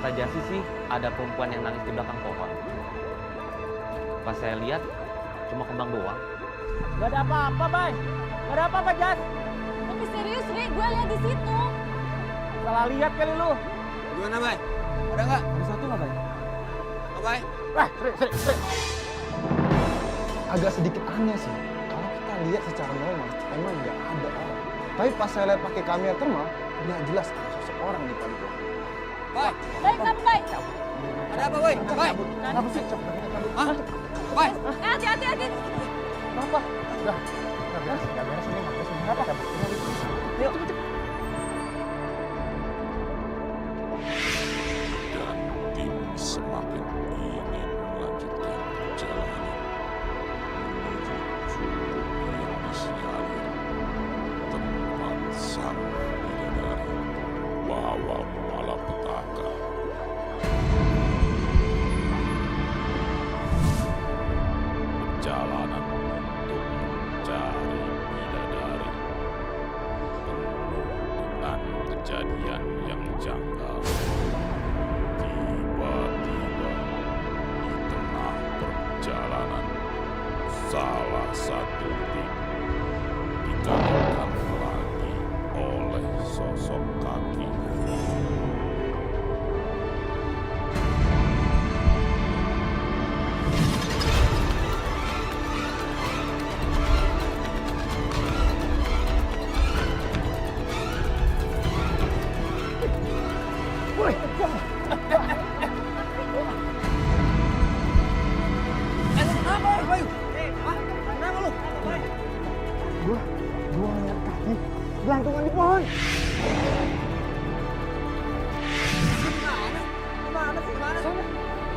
Kata Jasi sih ada perempuan yang nangis di belakang pohon. Pas saya lihat cuma kembang doang. Gak ada apa-apa, Bay. Gak ada apa-apa, Jas. Tapi serius, Ri, gue lihat di situ. Salah lihat kali lu. Gimana, Bay? Ada nggak? Ada satu nggak, Bay? Apa, Bay? Sri. Agak sedikit aneh sih. Kalau kita lihat secara normal, emang nggak ada orang. Tapi pas saya lihat pakai kamera thermal, nggak jelas ada seseorang di balik pohon. Bay, Baik, kamu baik. ada apa, Bay? Bay, Apa sih? hah? Bay, Hati-hati. Kenapa? Udah, nggak beres ini, nggak beres ini. Kenapa? Ayo, cepet. Dan tim semakin ingin melanjutkan perjalanan menuju curug yang disinyalir tempat sang bidadari bawa malapetaka. Perjalanan untuk mencari bidadari penuh dengan kejadian yang janggal. Tiba-tiba di tengah perjalanan salah satu tim dikagetkan lagi oleh sosok kaki. kenapa, Bay? Hah? Kenapa lu? Gua ngeliat kaki gelantungan di pohon. Gimana sih?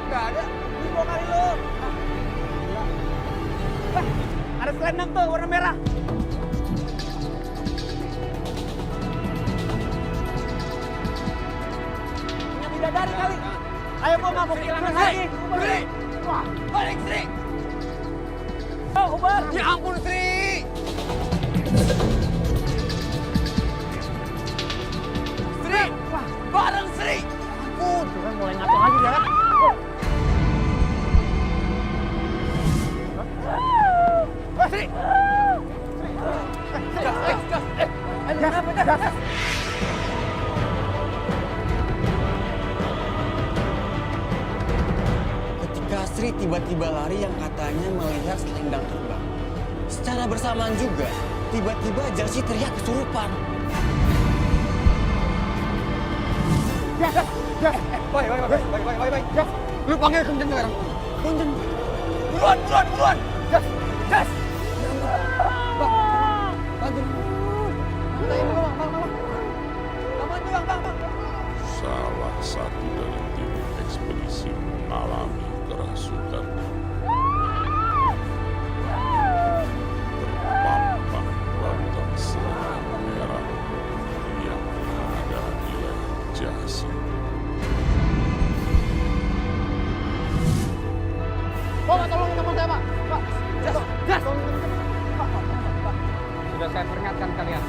Nggak ada. Ini gua kali lu. Ada selendang tuh, warna merah. Punya bidadari kali. Ayo, gua nggak mau kehilangan lagi. Sri! Wah, Balik, Sri! oh, Ubar. Ya ampun, Sri! Sri! Bareng, Sri! Ampun, tuh kan mulai ngaco lagi dia kan. Sri! Gas! Ketika Sri tiba-tiba lari yang katanya melihat selendang terbang. Secara bersamaan juga, tiba-tiba Jasi teriak kesurupan. Bay. Lu panggil kenceng sekarang. Kenceng. Buruan. Gas. Bang. Bantu. Bang. Salah satu dari tim ekspedisi mengalami kerasukan. Terpampang batang selendang merah yang ada di leher Jasi. Pak, tolongin teman saya, Pak. Pak, gas. Sudah saya peringatkan kalian.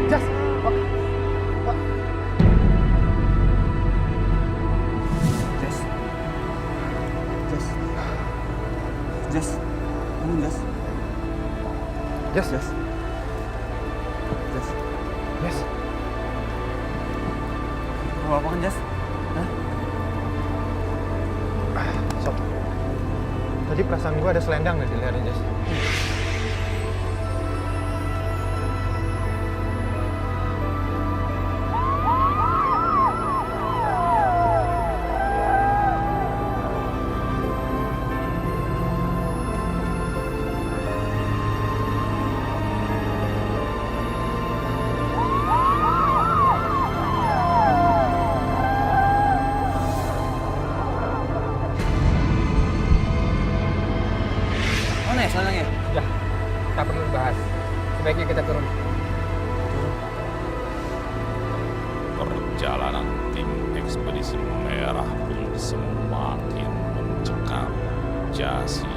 Jas. Pak. Jas. Bangun, Jas. Jas. Mau apa kan, Jas? Sob. Tadi perasaan gua ada selendang di lehernya, Jas. Mana ya selendangnya? Ya, tak perlu bahas. Sebaiknya kita turun. perjalanan tim ekspedisi merah pun semakin mencekam. Jasi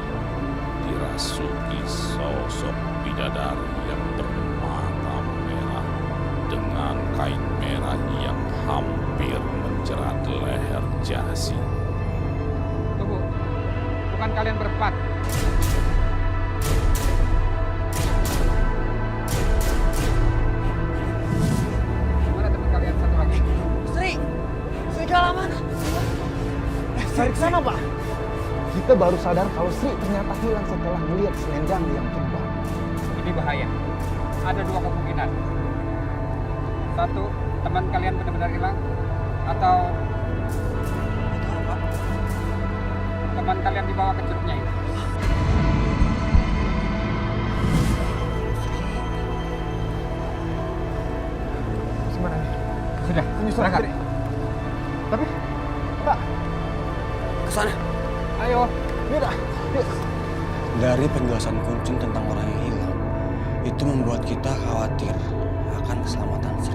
dirasuki sosok bidadari yang bermata merah dengan kain merah yang hampir menjerat leher Jasi. Tunggu, bukan kalian berempat. Mana teman kalian satu lagi? Sri! Serigala mana? Cari ke sana, Pak. Kita baru sadar kalau Sri ternyata hilang setelah melihat selendang yang tumbang. Ini bahaya. Ada dua kemungkinan. Satu, teman kalian benar-benar hilang. Atau teman kalian dibawa ke curugnya itu. Gimana nih? Sudah, berangkat. Tapi, Pak, Ke sana. ayo. Yaudah, yuk. Dari penjelasan Kuncung tentang orang yang hilang, itu membuat kita khawatir akan keselamatan Sri.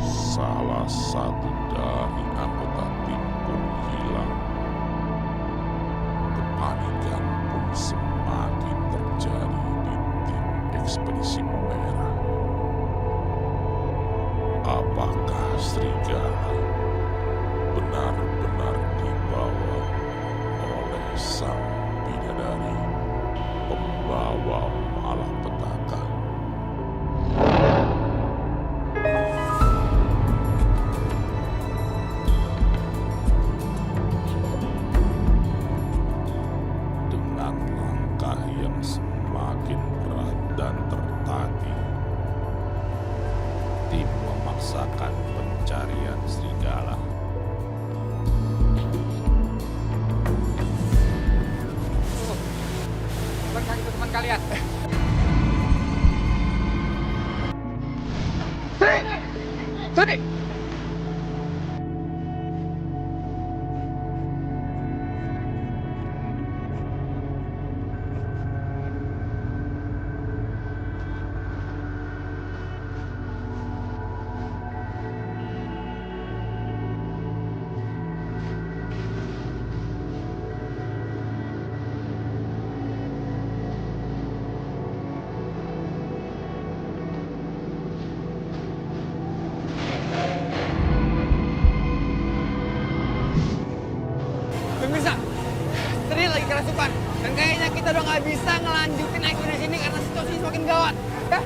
Salah satu dari anggota tim pun hilang. Kepanikan pun semakin terjadi di tim ekspedisi merah. Apakah serigala benar-benar dibawa oleh sang bidadari pembawa malapetaka? Dengan langkah yang semakin berat dan tertati, tim memaksakan pencarian serigala. Tunggu. Bukan itu teman kalian. Sini! Pemirsa, Sri lagi kerasukan. Dan kayaknya kita udah nggak bisa ngelanjutin ekspedisi ini karena situasi semakin gawat. Ya?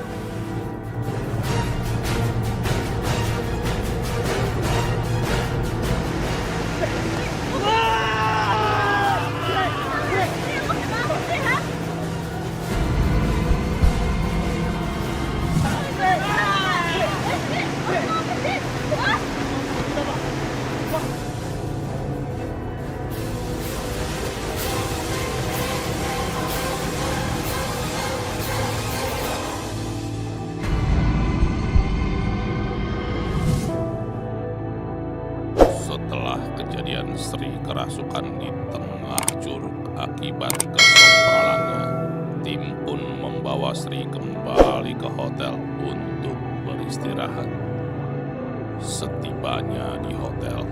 Setelah kejadian Sri kerasukan di tengah curug akibat kesompalannya, tim pun membawa Sri kembali ke hotel untuk beristirahat. Setibanya di hotel,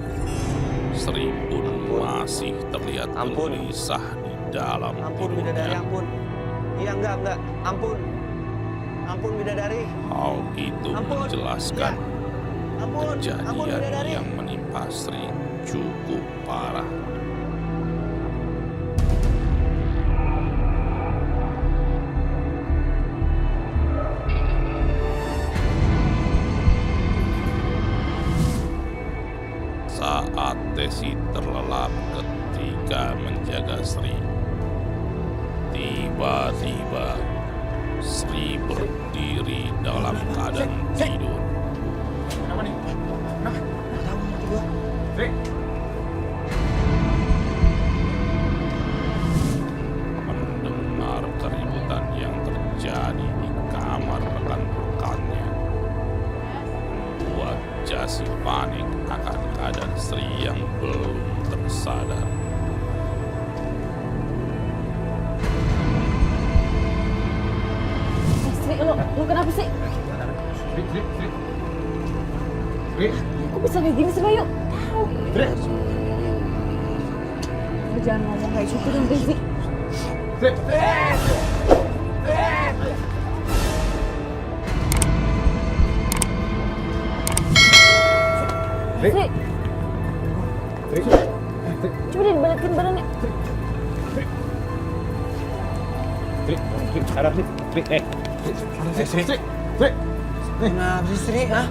Sri pun masih terlihat Ampun. gelisah di dalam Ampun bidadari, tidurnya. ampun. Iya enggak. Ampun. Ampun bidadari. Hal itu Ampun. menjelaskan Ampun. Ampun kejadian bidadari. yang menimpa Sri cukup parah. Saat Tesi terlelap ketika menjaga Sri, tiba-tiba Sri berdiri dalam keadaan tidur. Kenapa nih? Kenapa? Nggak tahu mati gua. Sri. Jasi panik akan keadaan Sri yang belum tersadar. Sri, lu kenapa sih? Sri. Kok bisa kayak gini sih, Bayu? Tahu. Lu jangan ngomong kayak gitu dong, Sri. Sri. Coba deh balikin badannya. Kenapa sih Sri? Hah?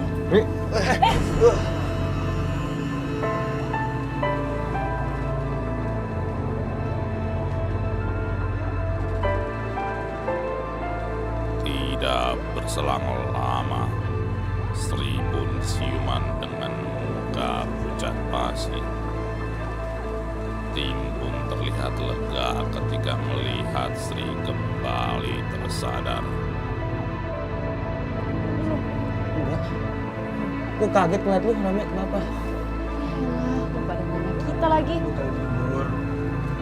Tidak berselang lama, Sri pun siuman dengan muka pucat pasi. Tim pun terlihat lega ketika melihat Sri kembali tersadar. Enggak. Gue kaget ngeliat lu, Rame, kenapa? Yalah, lu pada ngomong kita lagi. Lu tadi tidur,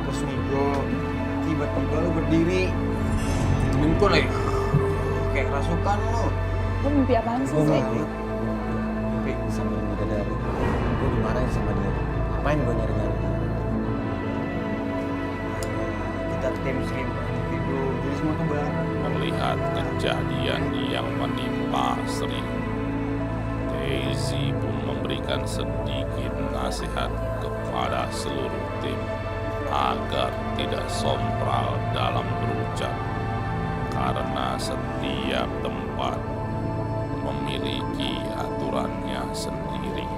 terus Migo, tiba-tiba lu berdiri. Minggu lagi. Kayak kerasukan lu. Lu mimpi apaan sih, Gue Sri? mimpi sama bidadari. Gue dimarahin sama dia. Ngapain gue nyari-nyari dia? Kita tim Sri tidur, jadi semua kebal. Melihat kejadian yang menimpa Sri, Daisy pun memberikan sedikit nasihat kepada seluruh tim agar tidak sompral dalam berucap, karena setiap tempat memiliki aturannya sendiri.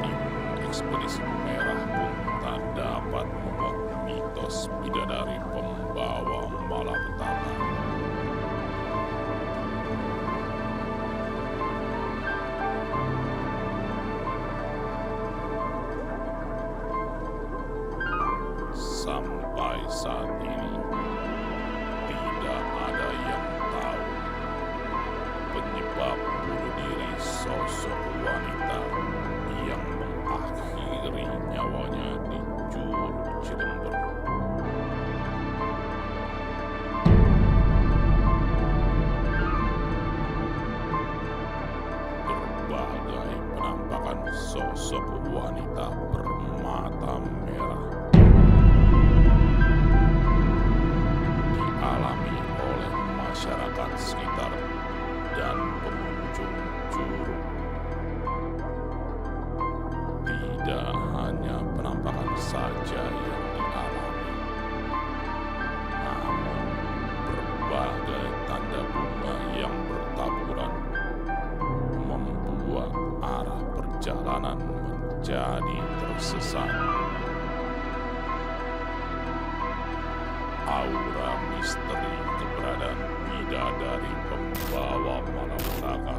Tim Ekspedisi Merah pun tak dapat membuat mitos bidadari pembawa malapetaka. Sampai saat ini, tidak ada yang tahu penyebab bunuh diri sosok wanita yang mengakhiri nyawanya di Curug Cilember. Berbagai penampakan sosok wanita bermata merah dialami oleh masyarakat sekitar dan pengunjung curug. Tidak hanya penampakan saja yang dialami, namun berbagai tanda bunga yang bertaburan membuat arah perjalanan menjadi tersesat. Aura misteri keberadaan bidadari pembawa malapetaka